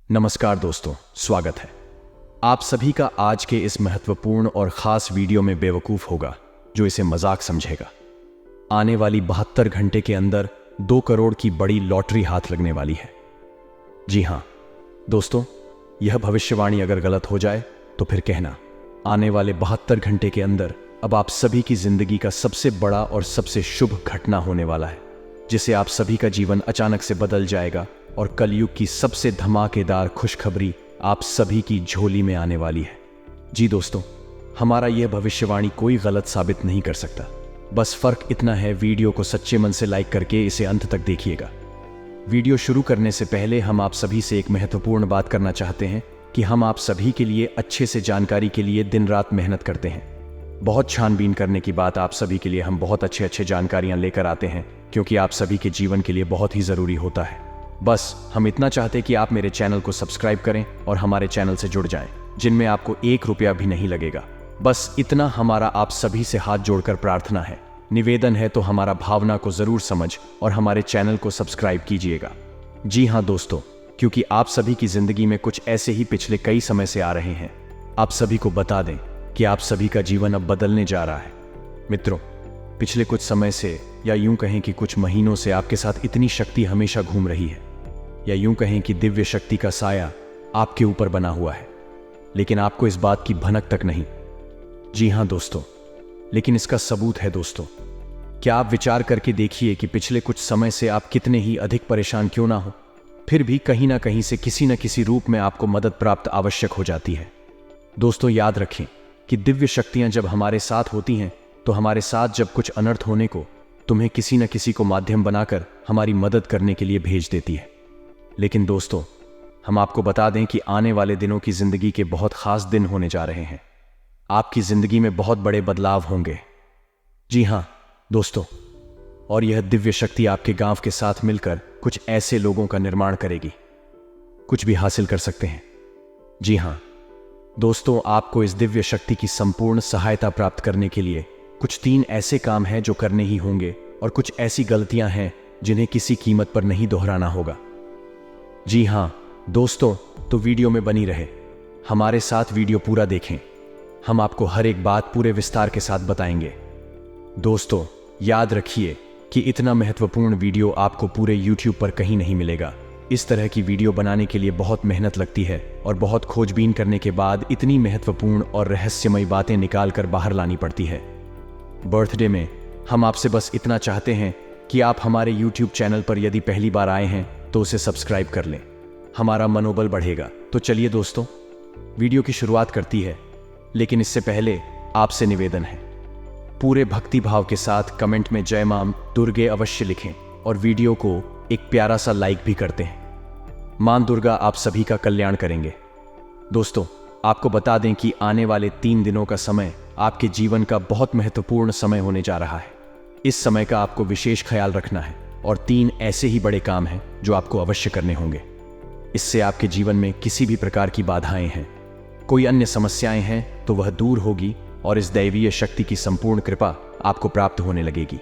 नमस्कार दोस्तों, स्वागत है आप सभी का आज के इस महत्वपूर्ण और खास वीडियो में। बेवकूफ होगा जो इसे मजाक समझेगा। आने वाली 72 घंटे के अंदर 2 करोड़ की बड़ी लॉटरी हाथ लगने वाली है। जी हां दोस्तों, यह भविष्यवाणी अगर गलत हो जाए तो फिर कहना। आने वाले 72 घंटे के अंदर अब आप सभी की जिंदगी का सबसे बड़ा और सबसे शुभ घटना होने वाला है, जिसे आप सभी का जीवन अचानक से बदल जाएगा और कलयुग की सबसे धमाकेदार खुशखबरी आप सभी की झोली में आने वाली है। जी दोस्तों, हमारा यह भविष्यवाणी कोई गलत साबित नहीं कर सकता। बस फर्क इतना है, वीडियो को सच्चे मन से लाइक करके इसे अंत तक देखिएगा। वीडियो शुरू करने से पहले हम आप सभी से एक महत्वपूर्ण बात करना चाहते हैं कि हम आप सभी के लिए अच्छे से जानकारी के लिए दिन रात मेहनत करते हैं। बहुत छानबीन करने की बात आप सभी के लिए हम बहुत अच्छे जानकारियां लेकर आते हैं, क्योंकि आप सभी के जीवन के लिए बहुत ही जरूरी होता है। बस हम इतना चाहते कि आप मेरे चैनल को सब्सक्राइब करें और हमारे चैनल से जुड़ जाएं, जिनमें आपको 1 रुपया भी नहीं लगेगा। बस इतना हमारा आप सभी से हाथ जोड़कर प्रार्थना है, निवेदन है। तो हमारा भावना को जरूर समझ और हमारे चैनल को सब्सक्राइब कीजिएगा। जी हां दोस्तों, क्योंकि आप सभी की जिंदगी में कुछ ऐसे ही पिछले कई समय से आ रहे हैं। आप सभी को बता दें कि आप सभी का जीवन अब बदलने जा रहा है। मित्रों, पिछले कुछ समय से, या यूं कहें कि कुछ महीनों से, आपके साथ इतनी शक्ति हमेशा घूम रही है, या यूं कहें कि दिव्य शक्ति का साया आपके ऊपर बना हुआ है, लेकिन आपको इस बात की भनक तक नहीं। जी हां दोस्तों, लेकिन इसका सबूत है दोस्तों। क्या आप विचार करके देखिए कि पिछले कुछ समय से आप कितने ही अधिक परेशान क्यों ना हो, फिर भी कहीं ना कहीं से किसी न किसी रूप में आपको मदद प्राप्त आवश्यक हो जाती है। दोस्तों, याद रखें कि दिव्य शक्तियां जब हमारे साथ होती हैं तो हमारे साथ जब कुछ अनर्थ होने को तुम्हें किसी न किसी को माध्यम बनाकर हमारी मदद करने के लिए भेज देती है। लेकिन दोस्तों, हम आपको बता दें कि आने वाले दिनों की जिंदगी के बहुत खास दिन होने जा रहे हैं। आपकी जिंदगी में बहुत बड़े बदलाव होंगे। जी हां दोस्तों, और यह दिव्य शक्ति आपके गांव के साथ मिलकर कुछ ऐसे लोगों का निर्माण करेगी, कुछ भी हासिल कर सकते हैं। जी हां दोस्तों, आपको इस दिव्य शक्ति की संपूर्ण सहायता प्राप्त करने के लिए कुछ 3 ऐसे काम हैं जो करने ही होंगे, और कुछ ऐसी गलतियां हैं जिन्हें किसी कीमत पर नहीं दोहराना होगा। जी हां दोस्तों, तो वीडियो में बनी रहे, हमारे साथ वीडियो पूरा देखें। हम आपको हर एक बात पूरे विस्तार के साथ बताएंगे। दोस्तों, याद रखिए कि इतना महत्वपूर्ण वीडियो आपको पूरे YouTube पर कहीं नहीं मिलेगा। इस तरह की वीडियो बनाने के लिए बहुत मेहनत लगती है, और बहुत खोजबीन करने के बाद इतनी महत्वपूर्ण और रहस्यमयी बातें निकाल कर बाहर लानी पड़ती है। बर्थडे में हम आपसे बस इतना चाहते हैं कि आप हमारे YouTube चैनल पर यदि पहली बार आए हैं तो उसे सब्सक्राइब कर लें, हमारा मनोबल बढ़ेगा। तो चलिए दोस्तों, वीडियो की शुरुआत करती है, लेकिन इससे पहले आपसे निवेदन है, पूरे भक्ति भाव के साथ कमेंट में जय मां दुर्गे अवश्य लिखें, और वीडियो को एक प्यारा सा लाइक भी करते हैं। मां दुर्गा आप सभी का कल्याण करेंगे। दोस्तों, आपको बता दें कि आने वाले 3 दिनों का समय आपके जीवन का बहुत महत्वपूर्ण समय होने जा रहा है। इस समय का आपको विशेष ख्याल रखना है, और 3 ऐसे ही बड़े काम हैं जो आपको अवश्य करने होंगे। इससे आपके जीवन में किसी भी प्रकार की बाधाएं हैं, कोई अन्य समस्याएं हैं तो वह दूर होगी, और इस दैवीय शक्ति की संपूर्ण कृपा आपको प्राप्त होने लगेगी।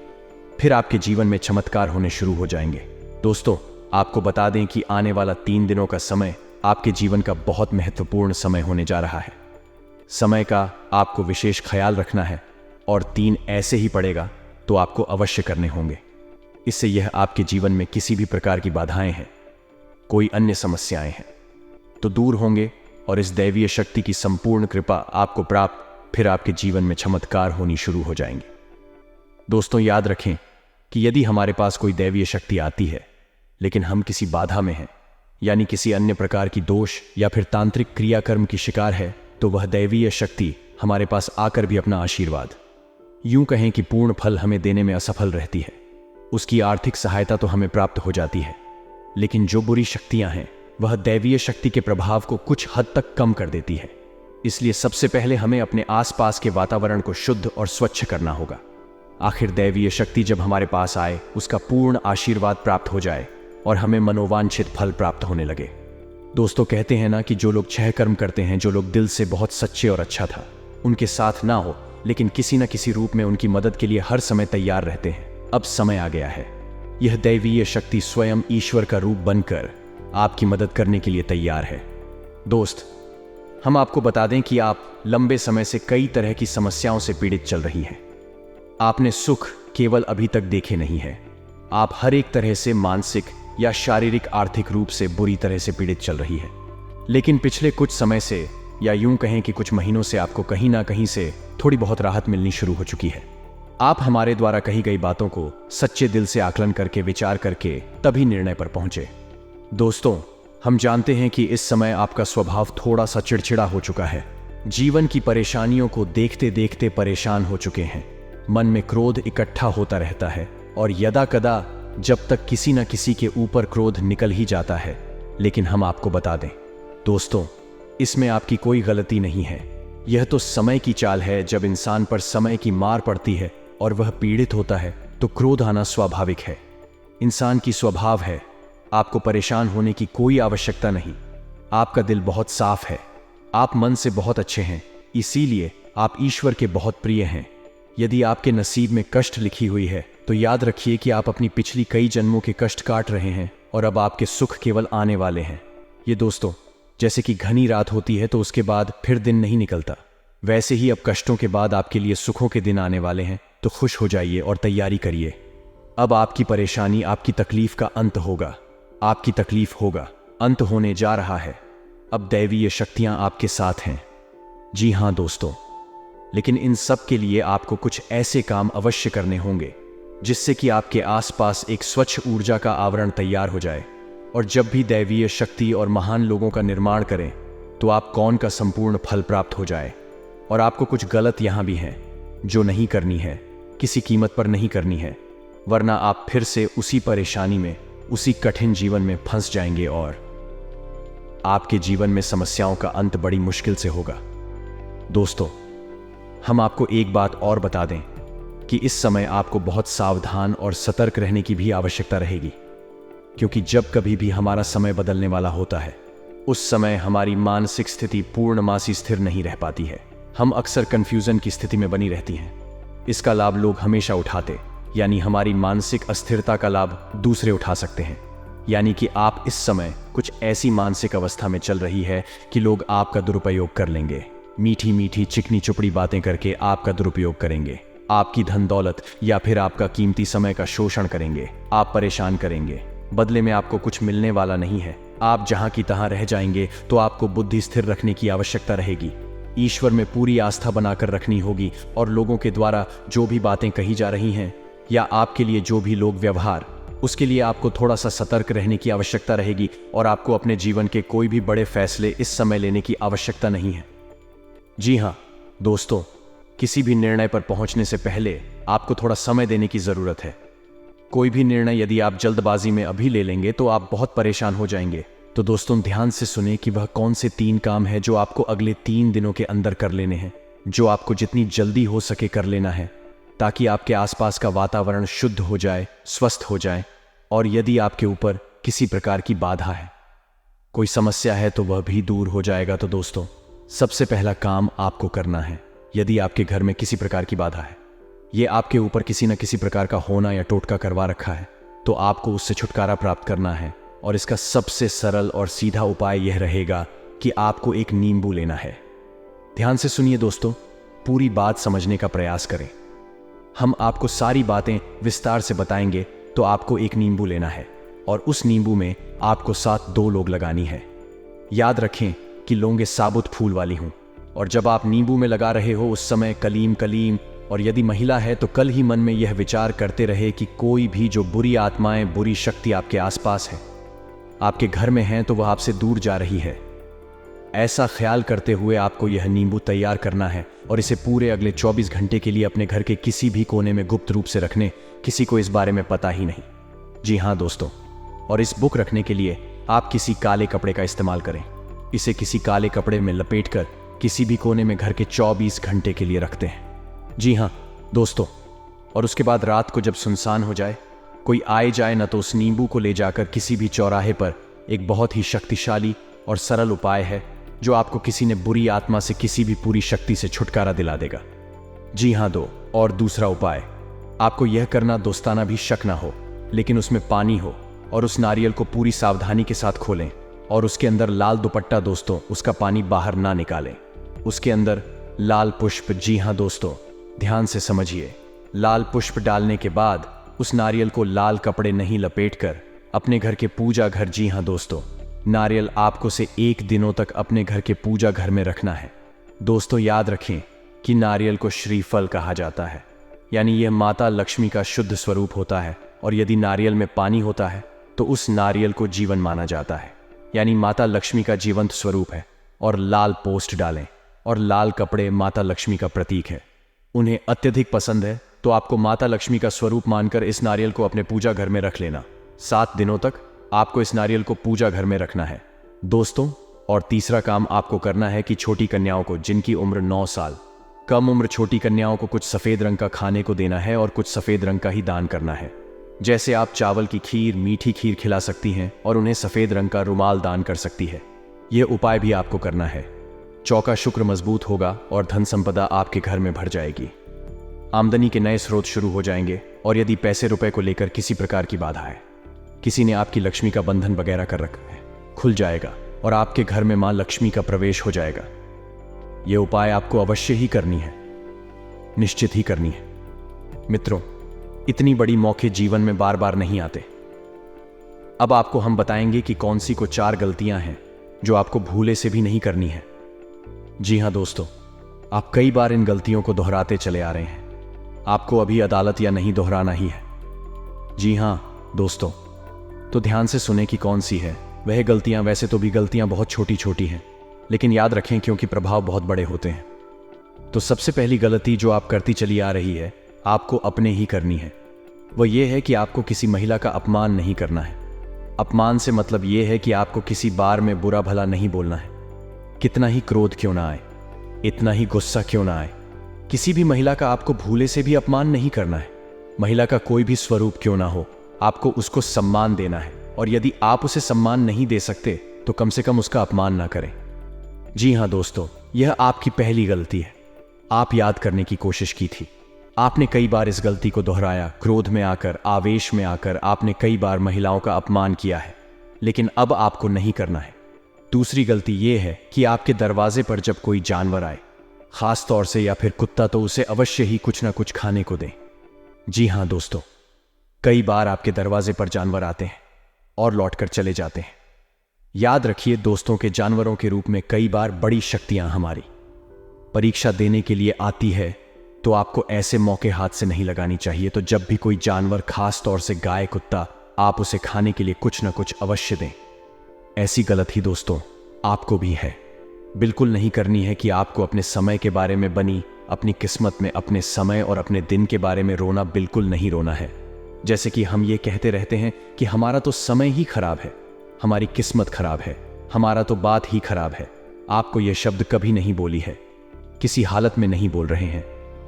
फिर आपके जीवन में चमत्कार होने शुरू हो जाएंगे। दोस्तों, आपको बता दें कि आने वाला 3 दिनों का समय आपके जीवन का बहुत महत्वपूर्ण समय होने जा रहा है। समय का आपको विशेष ख्याल रखना है, और 3 ऐसे ही पड़ेगा तो आपको अवश्य करने होंगे। इससे यह आपके जीवन में किसी भी प्रकार की बाधाएं हैं, कोई अन्य समस्याएं हैं तो दूर होंगे, और इस दैवीय शक्ति की संपूर्ण कृपा आपको प्राप्त, फिर आपके जीवन में चमत्कार होनी शुरू हो जाएंगे। दोस्तों, याद रखें कि यदि हमारे पास कोई दैवीय शक्ति आती है, लेकिन हम किसी बाधा में हैं, यानी किसी अन्य प्रकार की दोष या फिर तांत्रिक क्रियाकर्म की शिकार है, तो वह दैवीय शक्ति हमारे पास आकर भी अपना आशीर्वाद, यूं कहें कि पूर्ण फल हमें देने में असफल रहती है। उसकी आर्थिक सहायता तो हमें प्राप्त हो जाती है, लेकिन जो बुरी शक्तियां हैं वह दैवीय शक्ति के प्रभाव को कुछ हद तक कम कर देती है। इसलिए सबसे पहले हमें अपने आसपास के वातावरण को शुद्ध और स्वच्छ करना होगा। आखिर दैवीय शक्ति जब हमारे पास आए, उसका पूर्ण आशीर्वाद प्राप्त हो जाए और हमें मनोवांछित फल प्राप्त होने लगे। दोस्तों, कहते हैं ना कि जो लोग 6 कर्म करते हैं, जो लोग दिल से बहुत सच्चे और अच्छा था, उनके साथ ना हो, लेकिन किसी न किसी रूप में उनकी मदद के लिए हर समय तैयार रहते हैं। अब समय आ गया है, यह दैवीय शक्ति स्वयं ईश्वर का रूप बनकर आपकी मदद करने के लिए तैयार है। दोस्त, हम आपको बता दें कि आप लंबे समय से कई तरह की समस्याओं से पीड़ित चल रही हैं। आपने सुख केवल अभी तक देखे नहीं है, आप हर एक तरह से मानसिक या शारीरिक आर्थिक रूप से बुरी तरह से पीड़ित चल रही है। लेकिन पिछले कुछ समय से, या यूं कहें कि कुछ महीनों से, आपको कहीं ना कहीं से थोड़ी बहुत राहत मिलनी शुरू हो चुकी है। आप हमारे द्वारा कही गई बातों को सच्चे दिल से आकलन करके, विचार करके तभी निर्णय पर पहुंचे। दोस्तों, हम जानते हैं कि इस समय आपका स्वभाव थोड़ा सा चिड़चिड़ा हो चुका है। जीवन की परेशानियों को देखते देखते परेशान हो चुके हैं। मन में क्रोध इकट्ठा होता रहता है और यदा कदा जब तक किसी न किसी के ऊपर क्रोध निकल ही जाता है। लेकिन हम आपको बता दें दोस्तों, इसमें आपकी कोई गलती नहीं है। यह तो समय की चाल है। जब इंसान पर समय की मार पड़ती है और वह पीड़ित होता है तो क्रोध आना स्वाभाविक है। इंसान की स्वभाव है। आपको परेशान होने की कोई आवश्यकता नहीं। आपका दिल बहुत साफ है, आप मन से बहुत अच्छे हैं, इसीलिए आप ईश्वर के बहुत प्रिय हैं। यदि आपके नसीब में कष्ट लिखी हुई है तो याद रखिए कि आप अपनी पिछली कई जन्मों के कष्ट काट रहे हैं और अब आपके सुख केवल आने वाले हैं। ये दोस्तों, जैसे कि घनी रात होती है तो उसके बाद फिर दिन नहीं निकलता, वैसे ही अब कष्टों के बाद आपके लिए सुखों के दिन आने वाले हैं। तो खुश हो जाइए और तैयारी करिए। अब आपकी परेशानी, आपकी तकलीफ का अंत होगा। आपकी तकलीफ होगा, अंत होने जा रहा है। अब दैवीय शक्तियां आपके साथ हैं। जी हां दोस्तों, लेकिन इन सब के लिए आपको कुछ ऐसे काम अवश्य करने होंगे जिससे कि आपके आसपास एक स्वच्छ ऊर्जा का आवरण तैयार हो जाए। और जब भी दैवीय शक्ति और महान लोगों का निर्माण करें तो आप कौन का संपूर्ण फल प्राप्त हो जाए। और आपको कुछ गलत यहां भी है जो नहीं करनी है, किसी कीमत पर नहीं करनी है, वरना आप फिर से उसी परेशानी में, उसी कठिन जीवन में फंस जाएंगे और आपके जीवन में समस्याओं का अंत बड़ी मुश्किल से होगा। दोस्तों, हम आपको एक बात और बता दें कि इस समय आपको बहुत सावधान और सतर्क रहने की भी आवश्यकता रहेगी, क्योंकि जब कभी भी हमारा समय बदलने वाला होता है उस समय हमारी मानसिक स्थिति पूर्णमासी स्थिर नहीं रह पाती है। हम अक्सर कंफ्यूजन की स्थिति में बनी रहती हैं। इसका लाभ लोग हमेशा उठाते, यानी हमारी मानसिक अस्थिरता का लाभ दूसरे उठा सकते हैं। यानी कि आप इस समय कुछ ऐसी मानसिक अवस्था में चल रही है कि लोग आपका दुरुपयोग कर लेंगे। मीठी मीठी चिकनी चुपड़ी बातें करके आपका दुरुपयोग करेंगे, आपकी धन दौलत या फिर आपका कीमती समय का शोषण करेंगे, आप परेशान करेंगे। बदले में आपको कुछ मिलने वाला नहीं है। आप जहां की तहां रह जाएंगे। तो आपको बुद्धि स्थिर रखने की आवश्यकता रहेगी। ईश्वर में पूरी आस्था बनाकर रखनी होगी और लोगों के द्वारा जो भी बातें कही जा रही हैं या आपके लिए जो भी लोग व्यवहार, उसके लिए आपको थोड़ा सा सतर्क रहने की आवश्यकता रहेगी। और आपको अपने जीवन के कोई भी बड़े फैसले इस समय लेने की आवश्यकता नहीं है। जी हाँ दोस्तों, किसी भी निर्णय पर पहुंचने से पहले आपको थोड़ा समय देने की जरूरत है। कोई भी निर्णय यदि आप जल्दबाजी में अभी ले लेंगे तो आप बहुत परेशान हो जाएंगे। तो दोस्तों, ध्यान से सुने कि वह कौन से 3 काम है जो आपको अगले 3 दिनों के अंदर कर लेने हैं, जो आपको जितनी जल्दी हो सके कर लेना है, ताकि आपके आसपास का वातावरण शुद्ध हो जाए, स्वस्थ हो जाए। और यदि आपके ऊपर किसी प्रकार की बाधा है, कोई समस्या है, तो वह भी दूर हो जाएगा। तो दोस्तों, सबसे पहला काम आपको करना है, यदि आपके घर में किसी प्रकार की बाधा है, ये आपके ऊपर किसी न किसी प्रकार का होना या टोटका करवा रखा है, तो आपको उससे छुटकारा प्राप्त करना है। और इसका सबसे सरल और सीधा उपाय यह रहेगा कि आपको एक नींबू लेना है। ध्यान से सुनिए दोस्तों, पूरी बात समझने का प्रयास करें। हम आपको सारी बातें विस्तार से बताएंगे। तो आपको एक नींबू लेना है और उस नींबू में आपको 7 2 लोग लगानी है। याद रखें कि लौंगे साबुत फूल वाली हों। और जब आप नींबू में लगा रहे हो उस समय कलीम कलीम, और यदि महिला है तो कल ही मन में यह विचार करते रहे कि कोई भी जो बुरी आत्माएं, बुरी शक्ति आपके आसपास है, आपके घर में हैं, तो वह आपसे दूर जा रही है। ऐसा ख्याल करते हुए आपको यह नींबू तैयार करना है और इसे पूरे अगले 24 घंटे के लिए अपने घर के किसी भी कोने में गुप्त रूप से रखने, किसी को इस बारे में पता ही नहीं। जी हाँ दोस्तों, और इस बुक रखने के लिए आप किसी काले कपड़े का इस्तेमाल करें। इसे किसी काले कपड़े में लपेटकर किसी भी कोने में घर के 24 घंटे के लिए रखते हैं। जी हाँ दोस्तों, और उसके बाद रात को जब सुनसान हो जाए, कोई आए जाए न, तो उस नींबू को ले जाकर किसी भी चौराहे पर, एक बहुत ही शक्तिशाली और सरल उपाय है जो आपको किसी ने बुरी आत्मा से, किसी भी पूरी शक्ति से छुटकारा दिला देगा। जी हाँ और दूसरा उपाय, आपको यह करना दोस्ताना भी शक ना हो, लेकिन उसमें पानी हो और उस नारियल को पूरी सावधानी के साथ खोलें और उसके अंदर लाल दुपट्टा दोस्तों उसका पानी बाहर ना निकालें। उसके अंदर लाल पुष्प, जी हाँ दोस्तों ध्यान से समझिए, लाल पुष्प डालने के बाद उस नारियल को लाल कपड़े नहीं लपेटकर अपने घर के पूजा घर, जी हाँ दोस्तों नारियल आपको से 1 दिनों तक अपने घर के पूजा घर में रखना है। दोस्तों याद रखें कि नारियल को श्रीफल कहा जाता है, यानी यह माता लक्ष्मी का शुद्ध स्वरूप होता है और यदि नारियल में पानी होता है तो उस नारियल को जीवन माना जाता है, यानी माता लक्ष्मी का जीवंत स्वरूप है। और लाल पोस्ट डालें और लाल कपड़े माता लक्ष्मी का प्रतीक है। उन्हें अत्यधिक पसंद है तो आपको माता लक्ष्मी का स्वरूप मानकर इस नारियल को अपने पूजा घर में रख लेना। 7 दिनों तक आपको इस नारियल को पूजा घर में रखना है दोस्तों। और तीसरा काम आपको करना है कि छोटी कन्याओं को जिनकी उम्र 9 साल कम उम्र, छोटी कन्याओं को कुछ सफेद रंग का खाने को देना है और कुछ सफेद रंग का ही दान करना है। जैसे आप चावल की खीर, मीठी खीर खिला सकती हैं और उन्हें सफेद रंग का रुमाल दान कर सकती है। यह उपाय भी आपको करना है। चौका शुक्र मजबूत होगा और धन संपदा आपके घर में भर जाएगी। आमदनी के नए स्रोत शुरू हो जाएंगे और यदि पैसे रुपए को लेकर किसी प्रकार की बाधा है, किसी ने आपकी लक्ष्मी का बंधन वगैरह कर रखा है, खुल जाएगा और आपके घर में मां लक्ष्मी का प्रवेश हो जाएगा। यह उपाय आपको अवश्य ही करनी है, निश्चित ही करनी है। मित्रों, इतनी बड़ी मौके जीवन में बार बार नहीं आते। अब आपको हम बताएंगे कि कौन सी को 4 गलतियां हैं जो आपको भूले से भी नहीं करनी है। जी हां दोस्तों, आप कई बार इन गलतियों को दोहराते चले आ रहे हैं। आपको अभी अदालत या नहीं दोहराना ही है। जी हां दोस्तों, तो ध्यान से सुने कि कौन सी है वह गलतियां। वैसे तो भी गलतियां बहुत छोटी छोटी हैं, लेकिन याद रखें क्योंकि प्रभाव बहुत बड़े होते हैं। तो सबसे पहली गलती जो आप करती चली आ रही है, आपको अपने ही करनी है। वह यह है कि आपको किसी महिला का अपमान नहीं करना है। अपमान से मतलब यह है कि आपको किसी बार में बुरा भला नहीं बोलना है। कितना ही क्रोध क्यों ना आए, इतना ही गुस्सा क्यों ना आए, किसी भी महिला का आपको भूले से भी अपमान नहीं करना है। महिला का कोई भी स्वरूप क्यों ना हो, आपको उसको सम्मान देना है। और यदि आप उसे सम्मान नहीं दे सकते तो कम से कम उसका अपमान ना करें। जी हां दोस्तों, यह आपकी पहली गलती है। आप याद करने की कोशिश की थी, आपने कई बार इस गलती को दोहराया। क्रोध में आकर, आवेश में आकर आपने कई बार महिलाओं का अपमान किया है, लेकिन अब आपको नहीं करना है। दूसरी गलती यह है कि आपके दरवाजे पर जब कोई जानवर आए, खास तौर से या फिर कुत्ता, तो उसे अवश्य ही कुछ ना कुछ खाने को दें। जी हां दोस्तों, कई बार आपके दरवाजे पर जानवर आते हैं और लौटकर चले जाते हैं। याद रखिए दोस्तों के जानवरों के रूप में कई बार बड़ी शक्तियां हमारी परीक्षा देने के लिए आती है, तो आपको ऐसे मौके हाथ से नहीं लगानी चाहिए। तो जब भी कोई जानवर, खास तौर से गाय, कुत्ता, आप उसे खाने के लिए कुछ ना कुछ अवश्य दें। ऐसी गलती दोस्तों आपको भी है। बिल्कुल नहीं करनी है कि आपको अपने समय के बारे में बनी अपनी किस्मत में, अपने समय और अपने दिन के बारे में रोना बिल्कुल नहीं रोना है। जैसे कि हम ये कहते रहते हैं कि हमारा तो समय ही खराब है, हमारी किस्मत खराब है, हमारा तो बात ही खराब है। आपको यह शब्द कभी नहीं बोली है, किसी हालत में नहीं बोल रहे हैं।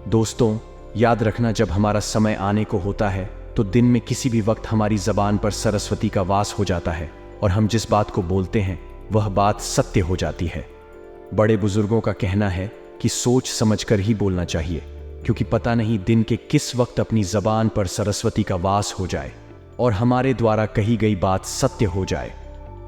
दोस्तों याद रखना, जब हमारा समय आने को होता है तो दिन में किसी भी वक्त हमारी जबान पर सरस्वती का वास हो जाता है और हम जिस बात को बोलते हैं वह बात सत्य हो जाती है। बड़े बुजुर्गों का कहना है कि सोच समझकर ही बोलना चाहिए, क्योंकि पता नहीं दिन के किस वक्त अपनी जबान पर सरस्वती का वास हो जाए और हमारे द्वारा कही गई बात सत्य हो जाए।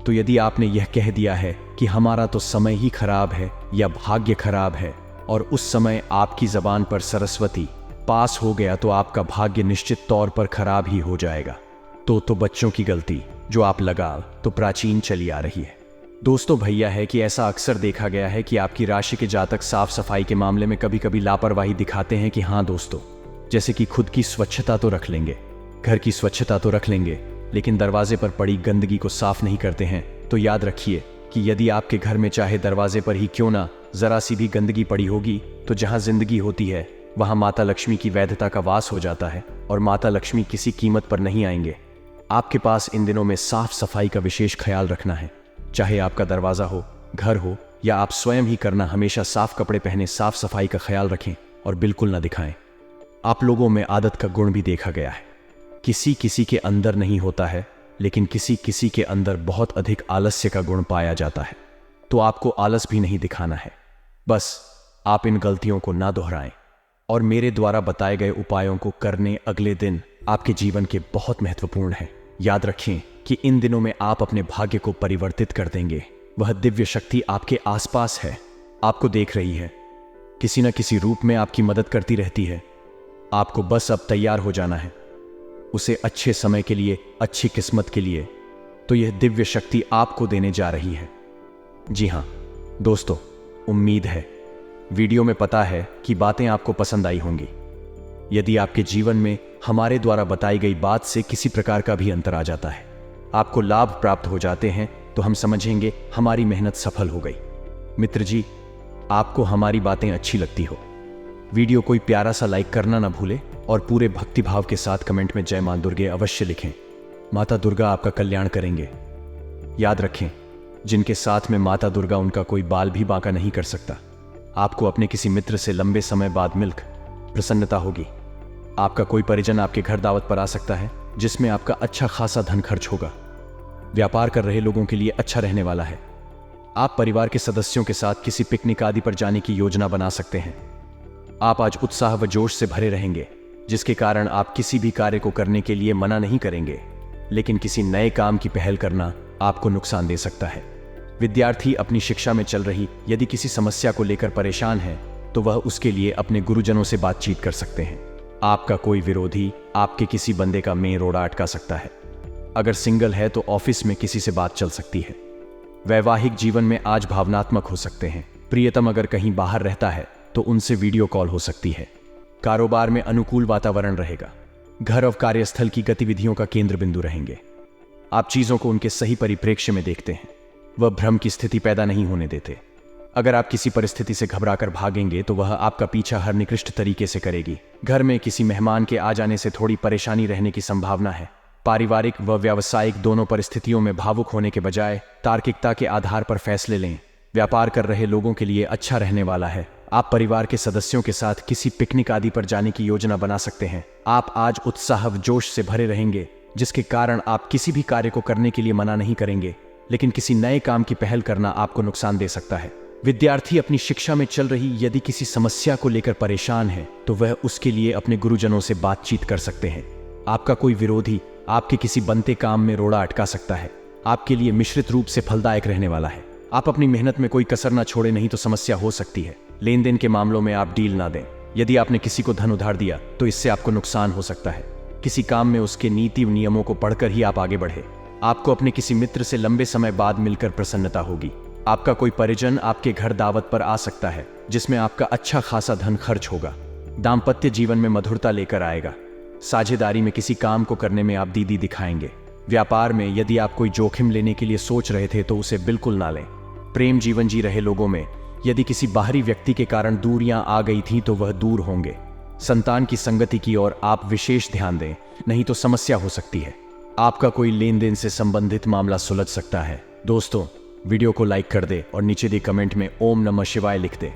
तो यदि आपने यह कह दिया है कि हमारा तो समय ही खराब है या भाग्य खराब है, और उस समय आपकी जबान पर सरस्वती पास हो गया, तो आपका भाग्य निश्चित तौर पर खराब ही हो जाएगा। तो बच्चों की गलती जो आप लगा तो प्राचीन चली आ रही है। दोस्तों भैया है कि ऐसा अक्सर देखा गया है कि आपकी राशि के जातक साफ सफाई के मामले में कभी कभी लापरवाही दिखाते हैं कि हाँ दोस्तों, जैसे कि खुद की स्वच्छता तो रख लेंगे, घर की स्वच्छता तो रख लेंगे, लेकिन दरवाजे पर पड़ी गंदगी को साफ नहीं करते हैं। तो याद रखिए कि यदि आपके घर में चाहे दरवाजे पर ही क्यों ना जरा सी भी गंदगी पड़ी होगी, तो जहां जिंदगी होती है वहां माता लक्ष्मी की वैधता का वास हो जाता है और माता लक्ष्मी किसी कीमत पर नहीं आएंगे। आपके पास इन दिनों में साफ सफाई का विशेष ख्याल रखना है। चाहे आपका दरवाजा हो, घर हो या आप स्वयं ही करना, हमेशा साफ कपड़े पहने, साफ सफाई का ख्याल रखें और बिल्कुल ना दिखाएं। आप लोगों में आदत का गुण भी देखा गया है। किसी किसी के अंदर नहीं होता है, लेकिन किसी किसी के अंदर बहुत अधिक आलस्य का गुण पाया जाता है। तो आपको आलस भी नहीं दिखाना है। बस आप इन गलतियों को ना दोहराएं और मेरे द्वारा बताए गए उपायों को करने अगले दिन आपके जीवन के बहुत महत्वपूर्ण है। याद रखें कि इन दिनों में आप अपने भाग्य को परिवर्तित कर देंगे। वह दिव्य शक्ति आपके आसपास है, आपको देख रही है, किसी न किसी रूप में आपकी मदद करती रहती है। आपको बस अब तैयार हो जाना है उसे अच्छे समय के लिए, अच्छी किस्मत के लिए। तो यह दिव्य शक्ति आपको देने जा रही है। जी हाँ दोस्तों, उम्मीद है वीडियो में पता है कि बातें आपको पसंद आई होंगी। यदि आपके जीवन में हमारे द्वारा बताई गई बात से किसी प्रकार का भी अंतर आ जाता है, आपको लाभ प्राप्त हो जाते हैं, तो हम समझेंगे हमारी मेहनत सफल हो गई। मित्र जी, आपको हमारी बातें अच्छी लगती हो, वीडियो कोई प्यारा सा लाइक करना ना भूले और पूरे भक्तिभाव के साथ कमेंट में जय मां दुर्गे अवश्य लिखें। माता दुर्गा आपका कल्याण करेंगे। याद रखें, जिनके साथ में माता दुर्गा, उनका कोई बाल भी बांका नहीं कर सकता। आपको अपने किसी मित्र से लंबे समय बाद मिलकर प्रसन्नता होगी। आपका कोई परिजन आपके घर दावत पर आ सकता है, जिसमें आपका अच्छा खासा धन खर्च होगा। व्यापार कर रहे लोगों के लिए अच्छा रहने वाला है। आप परिवार के सदस्यों के साथ किसी पिकनिक आदि पर जाने की योजना बना सकते हैं। आप आज उत्साह व जोश से भरे रहेंगे, जिसके कारण आप किसी भी कार्य को करने के लिए मना नहीं करेंगे, लेकिन किसी नए काम की पहल करना आपको नुकसान दे सकता है। विद्यार्थी अपनी शिक्षा में चल रही यदि किसी समस्या को लेकर परेशान है, तो वह उसके लिए अपने गुरुजनों से बातचीत कर सकते हैं। आपका कोई विरोधी आपके किसी बंदे का मेन रोड़ा अटका सकता है। अगर सिंगल है तो ऑफिस में किसी से बात चल सकती है। वैवाहिक जीवन में आज भावनात्मक हो सकते हैं। प्रियतम अगर कहीं बाहर रहता है तो उनसे वीडियो कॉल हो सकती है। कारोबार में अनुकूल वातावरण रहेगा। घर और कार्यस्थल की गतिविधियों का केंद्र बिंदु रहेंगे। आप चीजों को उनके सही परिप्रेक्ष्य में देखते हैं, वह भ्रम की स्थिति पैदा नहीं होने देते। अगर आप किसी परिस्थिति से घबराकर भागेंगे तो वह आपका पीछा हर निकृष्ट तरीके से करेगी। घर में किसी मेहमान के आ जाने से थोड़ी परेशानी रहने की संभावना है। पारिवारिक व व्यावसायिक दोनों परिस्थितियों में भावुक होने के बजाय तार्किकता के आधार पर फैसले लें। व्यापार कर रहे लोगों के लिए अच्छा रहने वाला है। आप परिवार के सदस्यों के साथ किसी पिकनिक आदि पर जाने की योजना बना सकते हैं। आप आज उत्साह व जोश से भरे रहेंगे, जिसके कारण आप किसी भी कार्य को करने के लिए मना नहीं करेंगे, लेकिन किसी नए काम की पहल करना आपको नुकसान दे सकता है। विद्यार्थी अपनी शिक्षा में चल रही यदि किसी समस्या को लेकर परेशान है, तो वह उसके लिए अपने गुरुजनों से बातचीत कर सकते हैं। आपका कोई विरोधी आपके किसी बनते काम में रोड़ा अटका सकता है। आपके लिए मिश्रित रूप से फलदायक रहने वाला है। आप अपनी मेहनत में कोई कसर ना छोड़े, नहीं तो समस्या हो सकती है। लेन देन के मामलों में आप डील ना दें। यदि आपने किसी को धन उधार दिया तो इससे आपको नुकसान हो सकता है। किसी काम में उसके नीति नियमों को पढ़कर ही आप आगे बढ़े। आपको अपने किसी मित्र से लंबे समय बाद मिलकर प्रसन्नता होगी। आपका कोई परिजन आपके घर दावत पर आ सकता है, जिसमें आपका अच्छा खासा धन खर्च होगा। दाम्पत्य जीवन में मधुरता लेकर आएगा। साझेदारी में किसी काम को करने में आप दीदी दिखाएंगे। व्यापार में यदि आप कोई जोखिम लेने के लिए सोच रहे थे तो उसे बिल्कुल ना लें। प्रेम जीवन जी रहे लोगों में यदि किसी बाहरी व्यक्ति के कारण दूरियां आ गई थीं तो वह दूर होंगे। संतान की संगति की ओर आप विशेष ध्यान दें, नहीं तो समस्या हो सकती है। आपका कोई लेन देन से संबंधित मामला सुलझ सकता है। दोस्तों, वीडियो को लाइक कर दे और नीचे दी कमेंट में ओम नमः शिवाय लिख दे।